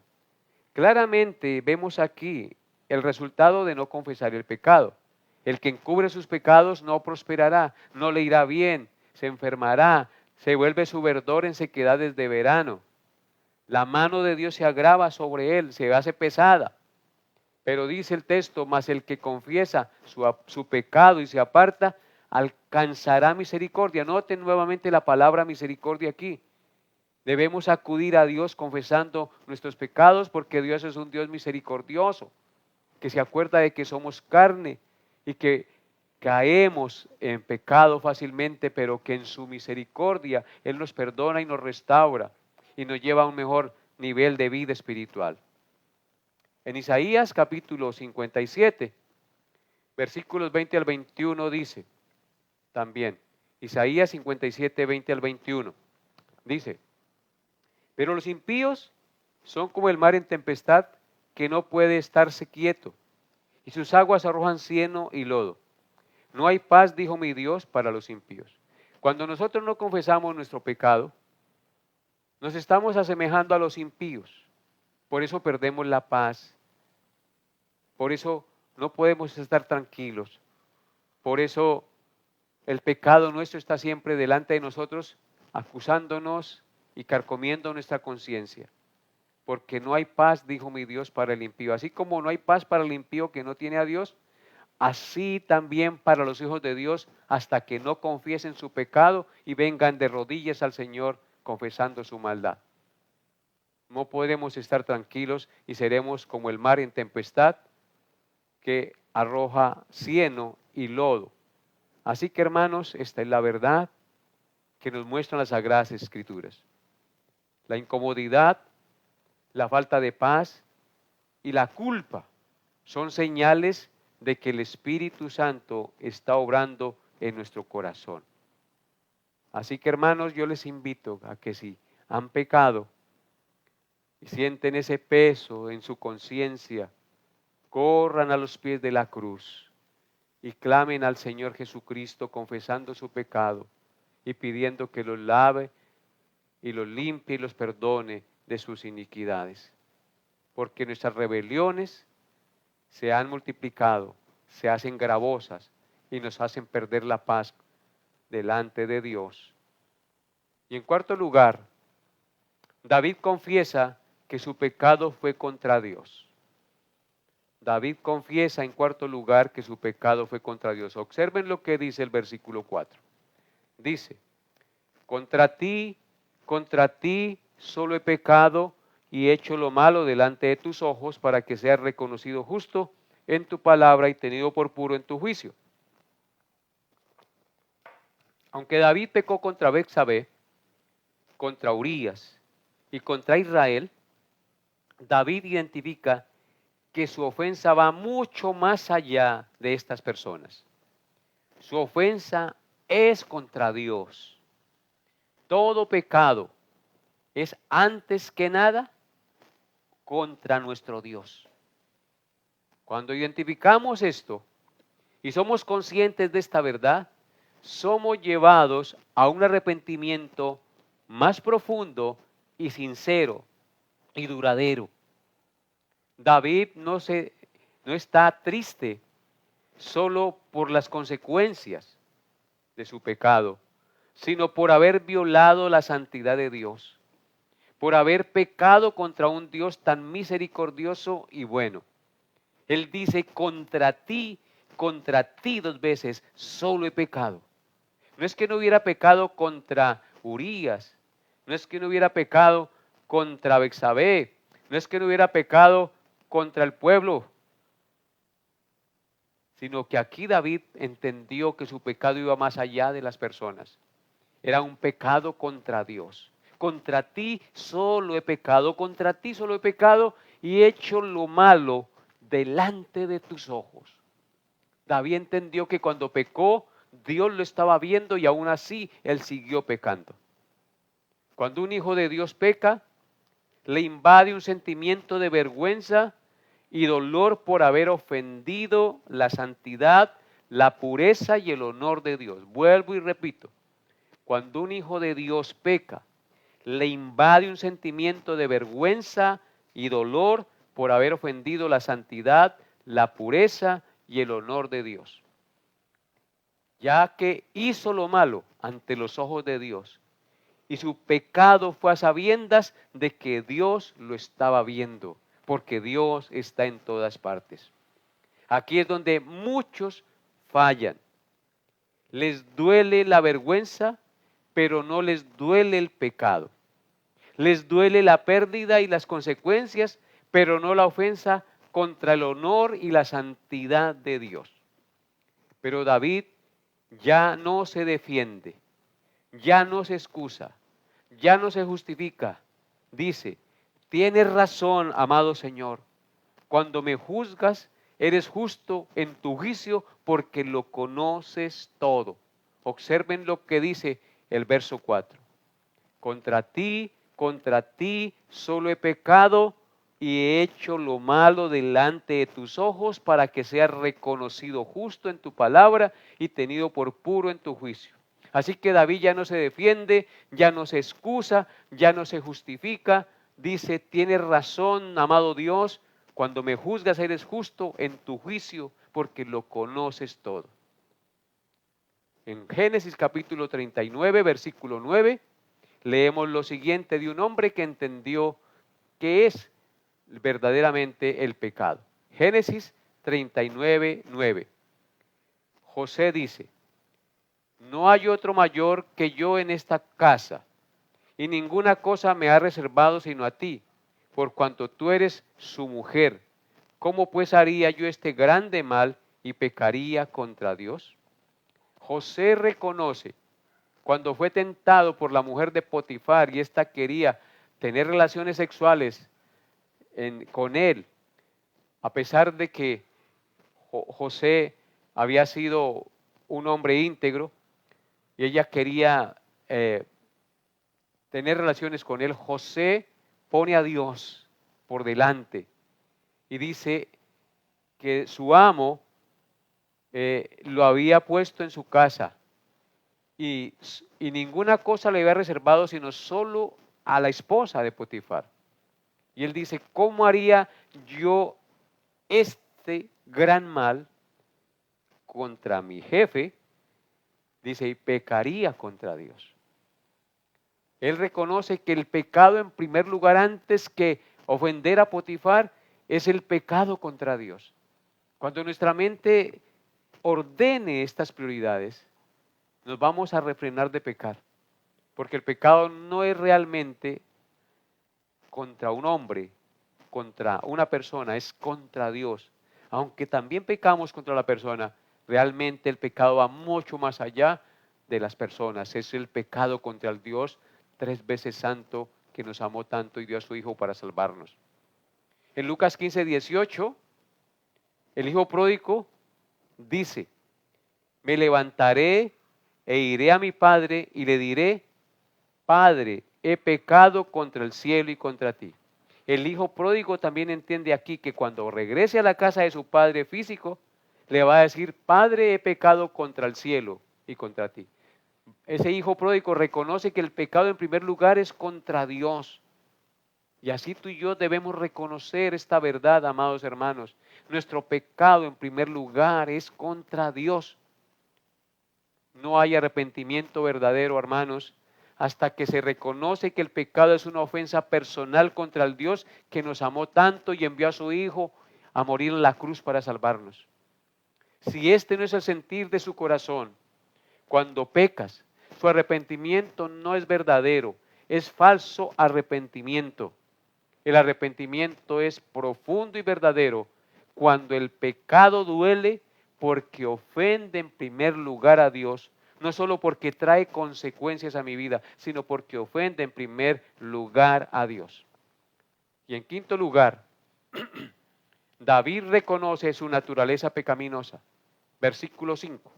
Claramente vemos aquí el resultado de no confesar el pecado. El que encubre sus pecados no prosperará, no le irá bien, se enfermará, se vuelve su verdor en sequedades de verano. La mano de Dios se agrava sobre él, se hace pesada. Pero dice el texto, mas el que confiesa su pecado y se aparta, alcanzará misericordia. Noten nuevamente la palabra misericordia aquí. Debemos acudir a Dios confesando nuestros pecados, porque Dios es un Dios misericordioso, que se acuerda de que somos carne y que caemos en pecado fácilmente, pero que en su misericordia Él nos perdona y nos restaura y nos lleva a un mejor nivel de vida espiritual. En Isaías capítulo 57, versículos 20 al 21 dice también, Isaías 57, 20 al 21, dice: pero los impíos son como el mar en tempestad, que no puede estarse quieto, y sus aguas arrojan cieno y lodo. No hay paz, dijo mi Dios, para los impíos. Cuando nosotros no confesamos nuestro pecado, nos estamos asemejando a los impíos. Por eso perdemos la paz. Por eso no podemos estar tranquilos. Por eso el pecado nuestro está siempre delante de nosotros, acusándonos y carcomiendo nuestra conciencia. Porque no hay paz, dijo mi Dios, para el impío. Así como no hay paz para el impío que no tiene a Dios, así también para los hijos de Dios, hasta que no confiesen su pecado y vengan de rodillas al Señor confesando su maldad. No podemos estar tranquilos y seremos como el mar en tempestad que arroja cieno y lodo. Así que, hermanos, esta es la verdad que nos muestran las Sagradas Escrituras. La incomodidad, la falta de paz y la culpa son señales de que el Espíritu Santo está obrando en nuestro corazón. Así que, hermanos, yo les invito a que si han pecado y sienten ese peso en su conciencia, corran a los pies de la cruz y clamen al Señor Jesucristo confesando su pecado y pidiendo que los lave y los limpie y los perdone de sus iniquidades. Porque nuestras rebeliones se han multiplicado, se hacen gravosas y nos hacen perder la paz delante de Dios. Y en cuarto lugar, David confiesa que su pecado fue contra Dios. David confiesa en cuarto lugar que su pecado fue contra Dios. Observen lo que dice el versículo 4. Dice: contra ti solo he pecado y hecho lo malo delante de tus ojos, para que seas reconocido justo en tu palabra y tenido por puro en tu juicio. Aunque David pecó contra Betsabé, contra Urías y contra Israel, David identifica que su ofensa va mucho más allá de estas personas. Su ofensa es contra Dios. Todo pecado es antes que nada contra nuestro Dios. Cuando identificamos esto y somos conscientes de esta verdad, somos llevados a un arrepentimiento más profundo y sincero y duradero. David no está triste solo por las consecuencias de su pecado, sino por haber violado la santidad de Dios, por haber pecado contra un Dios tan misericordioso y bueno. Él dice, contra ti 2 veces, solo he pecado. No es que no hubiera pecado contra Urías, no es que no hubiera pecado contra Betsabé, no es que no hubiera pecado contra el pueblo, sino que aquí David entendió que su pecado iba más allá de las personas. Era un pecado contra Dios. Contra ti solo he pecado, contra ti solo he pecado y he hecho lo malo delante de tus ojos. David entendió que cuando pecó, Dios lo estaba viendo y aún así él siguió pecando. Cuando un hijo de Dios peca, le invade un sentimiento de vergüenza y dolor por haber ofendido la santidad, la pureza y el honor de Dios. Vuelvo y repito, cuando un hijo de Dios peca, le invade un sentimiento de vergüenza y dolor por haber ofendido la santidad, la pureza y el honor de Dios. Ya que hizo lo malo ante los ojos de Dios y su pecado fue a sabiendas de que Dios lo estaba viendo, porque Dios está en todas partes. Aquí es donde muchos fallan. Les duele la vergüenza, pero no les duele el pecado. Les duele la pérdida y las consecuencias, pero no la ofensa contra el honor y la santidad de Dios. Pero David ya no se defiende, ya no se excusa, ya no se justifica. Dice, tienes razón, amado Señor, cuando me juzgas, eres justo en tu juicio porque lo conoces todo. Observen lo que dice el verso 4. Contra ti solo he pecado y he hecho lo malo delante de tus ojos para que seas reconocido justo en tu palabra y tenido por puro en tu juicio. Así que David ya no se defiende, ya no se excusa, ya no se justifica. Dice, tienes razón, amado Dios, cuando me juzgas eres justo en tu juicio porque lo conoces todo. En Génesis capítulo 39, versículo 9, leemos lo siguiente de un hombre que entendió qué es verdaderamente el pecado. Génesis 39, 9. José dice, no hay otro mayor que yo en esta casa, y ninguna cosa me ha reservado sino a ti, por cuanto tú eres su mujer. ¿Cómo pues haría yo este grande mal y pecaría contra Dios? José reconoce cuando fue tentado por la mujer de Potifar y ésta quería tener relaciones sexuales con él, a pesar de que José había sido un hombre íntegro y ella quería tener relaciones con él, José pone a Dios por delante y dice que su amo lo había puesto en su casa y ninguna cosa le había reservado sino solo a la esposa de Potifar. Y él dice, ¿cómo haría yo este gran mal contra mi jefe? Dice, y pecaría contra Dios. Él reconoce que el pecado en primer lugar, antes que ofender a Potifar, es el pecado contra Dios. Cuando nuestra mente ordene estas prioridades, nos vamos a refrenar de pecar, porque el pecado no es realmente contra un hombre, contra una persona, es contra Dios. Aunque también pecamos contra la persona, realmente el pecado va mucho más allá de las personas. Es el pecado contra el Dios 3 veces santo que nos amó tanto y dio a su Hijo para salvarnos. En Lucas 15, 18, el hijo pródigo dice, me levantaré e iré a mi padre y le diré, Padre, he pecado contra el cielo y contra ti. El hijo pródigo también entiende aquí que cuando regrese a la casa de su padre físico, le va a decir, Padre, he pecado contra el cielo y contra ti. Ese hijo pródigo reconoce que el pecado en primer lugar es contra Dios. Y así tú y yo debemos reconocer esta verdad, amados hermanos. Nuestro pecado en primer lugar es contra Dios. No hay arrepentimiento verdadero, hermanos, hasta que se reconoce que el pecado es una ofensa personal contra el Dios que nos amó tanto y envió a su Hijo a morir en la cruz para salvarnos. Si este no es el sentir de su corazón, cuando pecas, su arrepentimiento no es verdadero, es falso arrepentimiento. El arrepentimiento es profundo y verdadero cuando el pecado duele porque ofende en primer lugar a Dios, no solo porque trae consecuencias a mi vida, sino porque ofende en primer lugar a Dios. Y en quinto lugar, David reconoce su naturaleza pecaminosa. Versículo 5.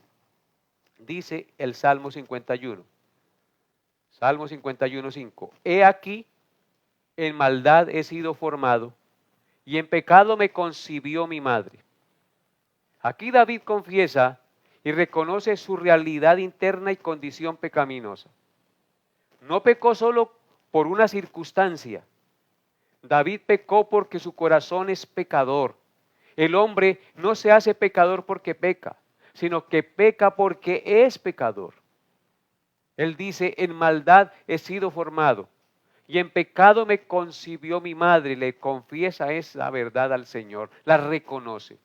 Dice el Salmo 51. Salmo 51, 5. He aquí, en maldad he sido formado, y en pecado me concibió mi madre. Aquí David confiesa y reconoce su realidad interna y condición pecaminosa. No pecó solo por una circunstancia. David pecó porque su corazón es pecador. El hombre no se hace pecador porque peca, sino que peca porque es pecador. Él dice, en maldad he sido formado y en pecado me concibió mi madre. Le confiesa esa verdad al Señor, la reconoce.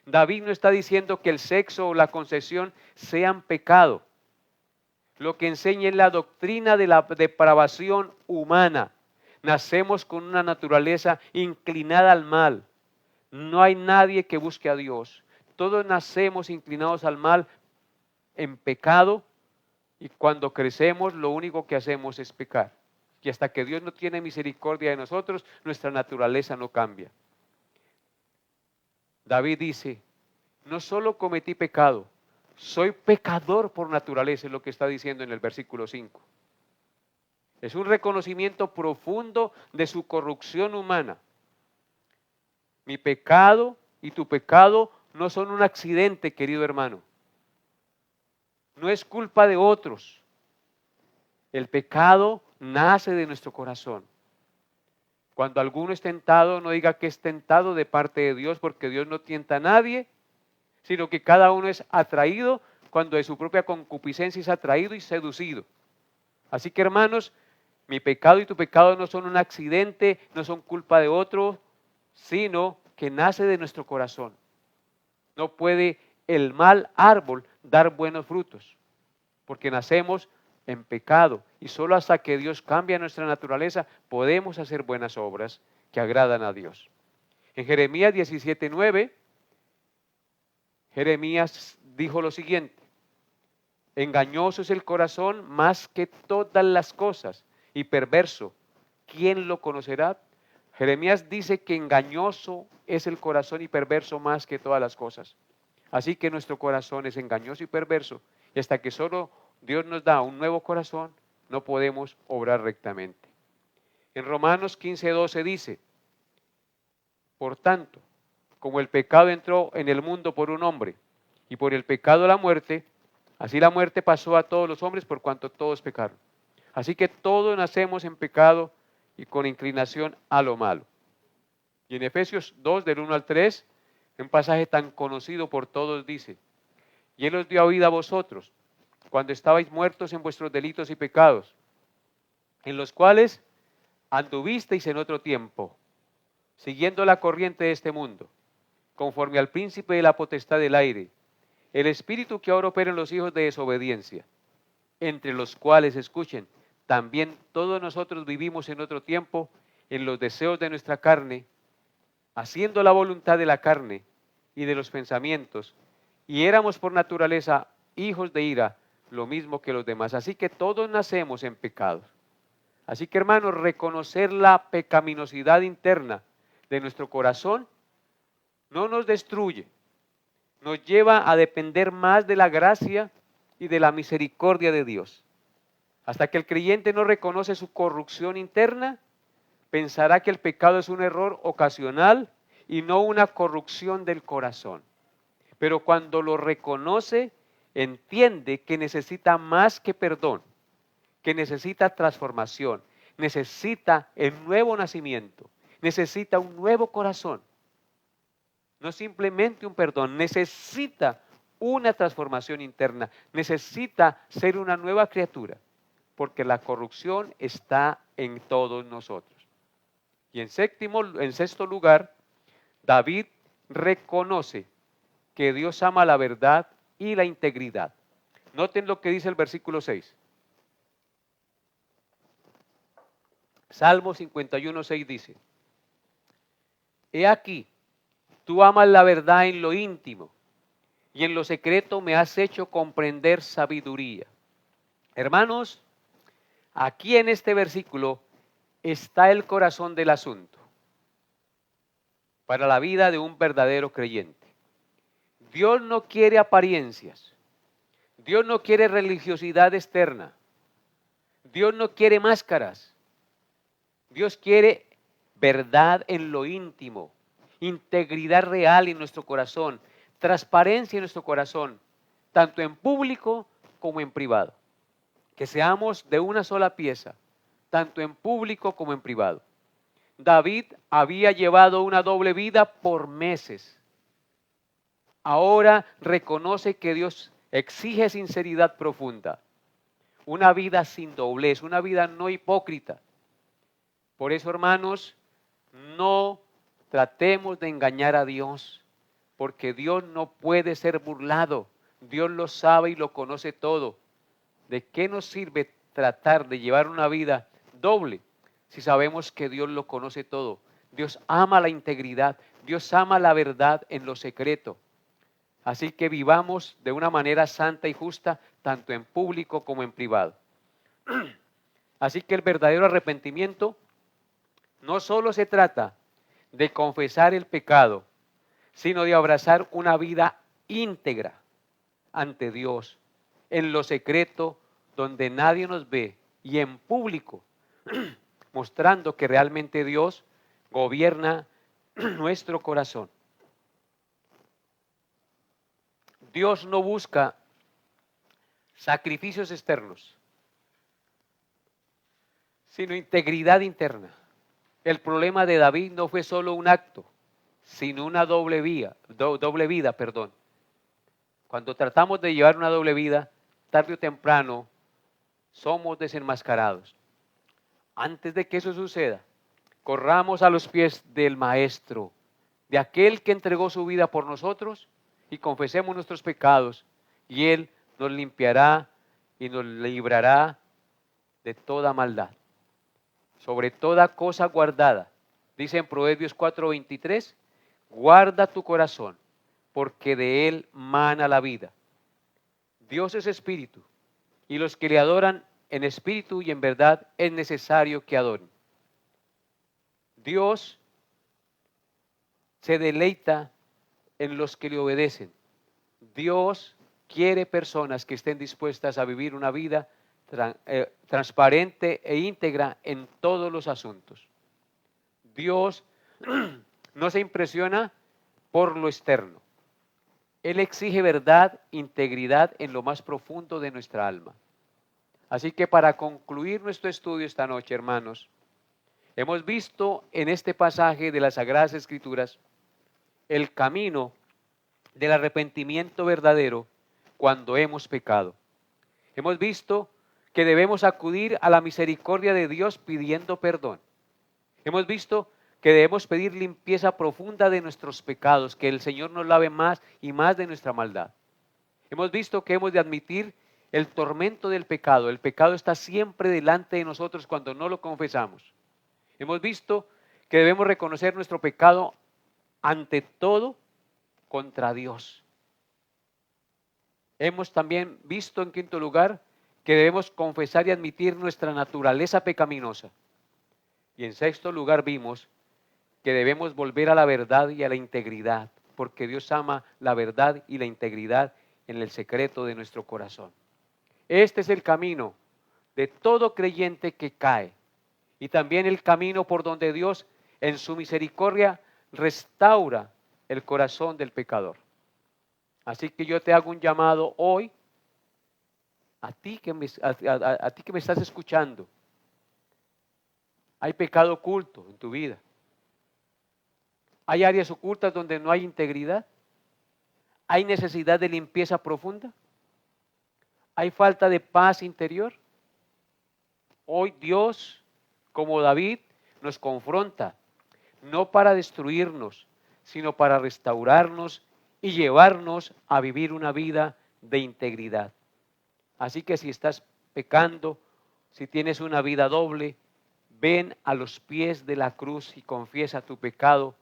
David no está diciendo que el sexo o la concepción sean pecado. Lo que enseña es la doctrina de la depravación humana. Nacemos con una naturaleza inclinada al mal. No hay nadie que busque a Dios. Todos nacemos inclinados al mal en pecado y cuando crecemos lo único que hacemos es pecar. Y hasta que Dios no tiene misericordia de nosotros, nuestra naturaleza no cambia. David dice, no solo cometí pecado, soy pecador por naturaleza, es lo que está diciendo en el versículo 5. Es un reconocimiento profundo de su corrupción humana. Mi pecado y tu pecado no son un accidente, querido hermano. No es culpa de otros. El pecado nace de nuestro corazón. Cuando alguno es tentado, no diga que es tentado de parte de Dios, porque Dios no tienta a nadie, sino que cada uno es atraído cuando de su propia concupiscencia es atraído y seducido. Así que hermanos, mi pecado y tu pecado no son un accidente, no son culpa de otro, sino que nace de nuestro corazón. No puede el mal árbol dar buenos frutos, porque nacemos en pecado y solo hasta que Dios cambia nuestra naturaleza podemos hacer buenas obras que agradan a Dios. En Jeremías 17:9, Jeremías dijo lo siguiente: engañoso es el corazón más que todas las cosas y perverso, ¿quién lo conocerá? Jeremías dice que engañoso es el corazón y perverso más que todas las cosas. Así que nuestro corazón es engañoso y perverso y hasta que solo Dios nos da un nuevo corazón, no podemos obrar rectamente. En Romanos 15:12 dice, por tanto, como el pecado entró en el mundo por un hombre y por el pecado la muerte, así la muerte pasó a todos los hombres por cuanto todos pecaron. Así que todos nacemos en pecado y con inclinación a lo malo. Y en Efesios 2, del 1 al 3, un pasaje tan conocido por todos dice, y Él os dio vida a vosotros, cuando estabais muertos en vuestros delitos y pecados, en los cuales anduvisteis en otro tiempo, siguiendo la corriente de este mundo, conforme al príncipe de la potestad del aire, el espíritu que ahora opera en los hijos de desobediencia, entre los cuales, escuchen, también todos nosotros vivimos en otro tiempo en los deseos de nuestra carne, haciendo la voluntad de la carne y de los pensamientos, y éramos por naturaleza hijos de ira, lo mismo que los demás. Así que todos nacemos en pecados. Así que hermanos, reconocer la pecaminosidad interna de nuestro corazón no nos destruye, nos lleva a depender más de la gracia y de la misericordia de Dios. Hasta que el creyente no reconoce su corrupción interna, pensará que el pecado es un error ocasional y no una corrupción del corazón. Pero cuando lo reconoce, entiende que necesita más que perdón, que necesita transformación, necesita el nuevo nacimiento, necesita un nuevo corazón. No simplemente un perdón, necesita una transformación interna, necesita ser una nueva criatura, porque la corrupción está en todos nosotros. Y en sexto lugar, David reconoce que Dios ama la verdad y la integridad. Noten lo que dice el versículo 6. Salmo 51, 6 dice: He aquí, tú amas la verdad en lo íntimo, y en lo secreto me has hecho comprender sabiduría. Hermanos, aquí en este versículo está el corazón del asunto para la vida de un verdadero creyente. Dios no quiere apariencias. Dios no quiere religiosidad externa. Dios no quiere máscaras. Dios quiere verdad en lo íntimo, integridad real en nuestro corazón, transparencia en nuestro corazón, tanto en público como en privado. Que seamos de una sola pieza, tanto en público como en privado. David había llevado una doble vida por meses. Ahora reconoce que Dios exige sinceridad profunda, una vida sin doblez, una vida no hipócrita. Por eso, hermanos, no tratemos de engañar a Dios, porque Dios no puede ser burlado. Dios lo sabe y lo conoce todo. ¿De qué nos sirve tratar de llevar una vida doble si sabemos que Dios lo conoce todo? Dios ama la integridad, Dios ama la verdad en lo secreto. Así que vivamos de una manera santa y justa, tanto en público como en privado. Así que el verdadero arrepentimiento no solo se trata de confesar el pecado, sino de abrazar una vida íntegra ante Dios, en lo secreto, donde nadie nos ve, y en público, mostrando que realmente Dios gobierna nuestro corazón. Dios no busca sacrificios externos, sino integridad interna. El problema de David no fue solo un acto, sino una doble vida. Cuando tratamos de llevar una doble vida, tarde o temprano somos desenmascarados. Antes de que eso suceda, corramos a los pies del Maestro, de aquel que entregó su vida por nosotros, y confesemos nuestros pecados, y Él nos limpiará y nos librará de toda maldad. Sobre toda cosa guardada, dice en Proverbios 4:23, guarda tu corazón, porque de él mana la vida. Dios es espíritu, y los que le adoran en espíritu y en verdad es necesario que adoren. Dios se deleita en los que le obedecen. Dios quiere personas que estén dispuestas a vivir una vida transparente e íntegra en todos los asuntos. Dios no se impresiona por lo externo. Él exige verdad, integridad en lo más profundo de nuestra alma. Así que para concluir nuestro estudio esta noche, hermanos, hemos visto en este pasaje de las Sagradas Escrituras el camino del arrepentimiento verdadero cuando hemos pecado. Hemos visto que debemos acudir a la misericordia de Dios pidiendo perdón. Hemos visto que debemos pedir limpieza profunda de nuestros pecados, que el Señor nos lave más y más de nuestra maldad. Hemos visto que hemos de admitir el tormento del pecado. El pecado está siempre delante de nosotros cuando no lo confesamos. Hemos visto que debemos reconocer nuestro pecado ante todo contra Dios. Hemos también visto, en quinto lugar, que debemos confesar y admitir nuestra naturaleza pecaminosa. Y en sexto lugar vimos que debemos volver a la verdad y a la integridad, porque Dios ama la verdad y la integridad en el secreto de nuestro corazón. Este es el camino de todo creyente que cae, y también el camino por donde Dios en su misericordia restaura el corazón del pecador. Así que yo te hago un llamado hoy, a ti que me estás escuchando. Hay pecado oculto en tu vida. Hay áreas ocultas donde no hay integridad. Hay necesidad de limpieza profunda. Hay falta de paz interior. Hoy Dios, como David, nos confronta, no para destruirnos, sino para restaurarnos y llevarnos a vivir una vida de integridad. Así que si estás pecando, si tienes una vida doble, ven a los pies de la cruz y confiesa tu pecado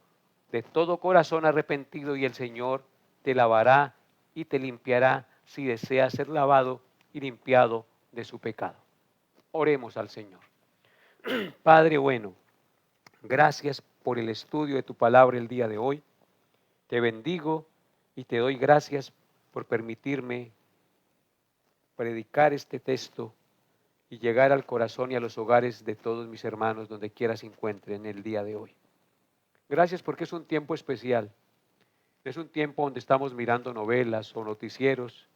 de todo corazón arrepentido y el Señor te lavará y te limpiará si deseas ser lavado y limpiado de su pecado. Oremos al Señor. Padre bueno, gracias por el estudio de tu palabra el día de hoy. Te bendigo y te doy gracias por permitirme predicar este texto y llegar al corazón y a los hogares de todos mis hermanos donde quiera se encuentren el día de hoy. Gracias porque es un tiempo especial. Es un tiempo donde estamos mirando novelas o noticieros,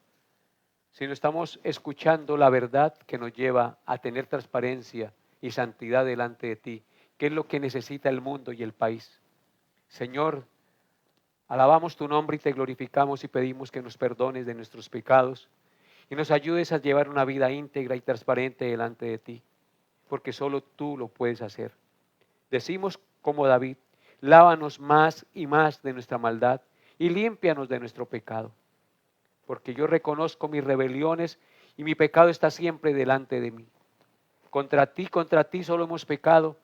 sino estamos escuchando la verdad que nos lleva a tener transparencia y santidad delante de ti, que es lo que necesita el mundo y el país. Señor, alabamos tu nombre y te glorificamos y pedimos que nos perdones de nuestros pecados y nos ayudes a llevar una vida íntegra y transparente delante de ti, porque solo tú lo puedes hacer. Decimos como David, lávanos más y más de nuestra maldad y límpianos de nuestro pecado, porque yo reconozco mis rebeliones y mi pecado está siempre delante de mí. Contra ti solo hemos pecado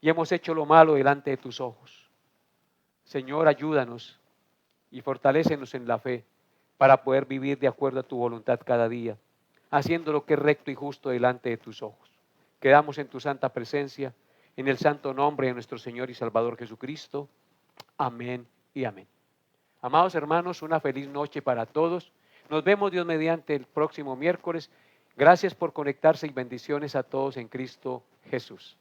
y hemos hecho lo malo delante de tus ojos. Señor, ayúdanos y fortalécenos en la fe para poder vivir de acuerdo a tu voluntad cada día, haciendo lo que es recto y justo delante de tus ojos. Quedamos en tu santa presencia, en el santo nombre de nuestro Señor y Salvador Jesucristo. Amén y amén. Amados hermanos, una feliz noche para todos. Nos vemos Dios mediante el próximo miércoles. Gracias por conectarse y bendiciones a todos en Cristo Jesús.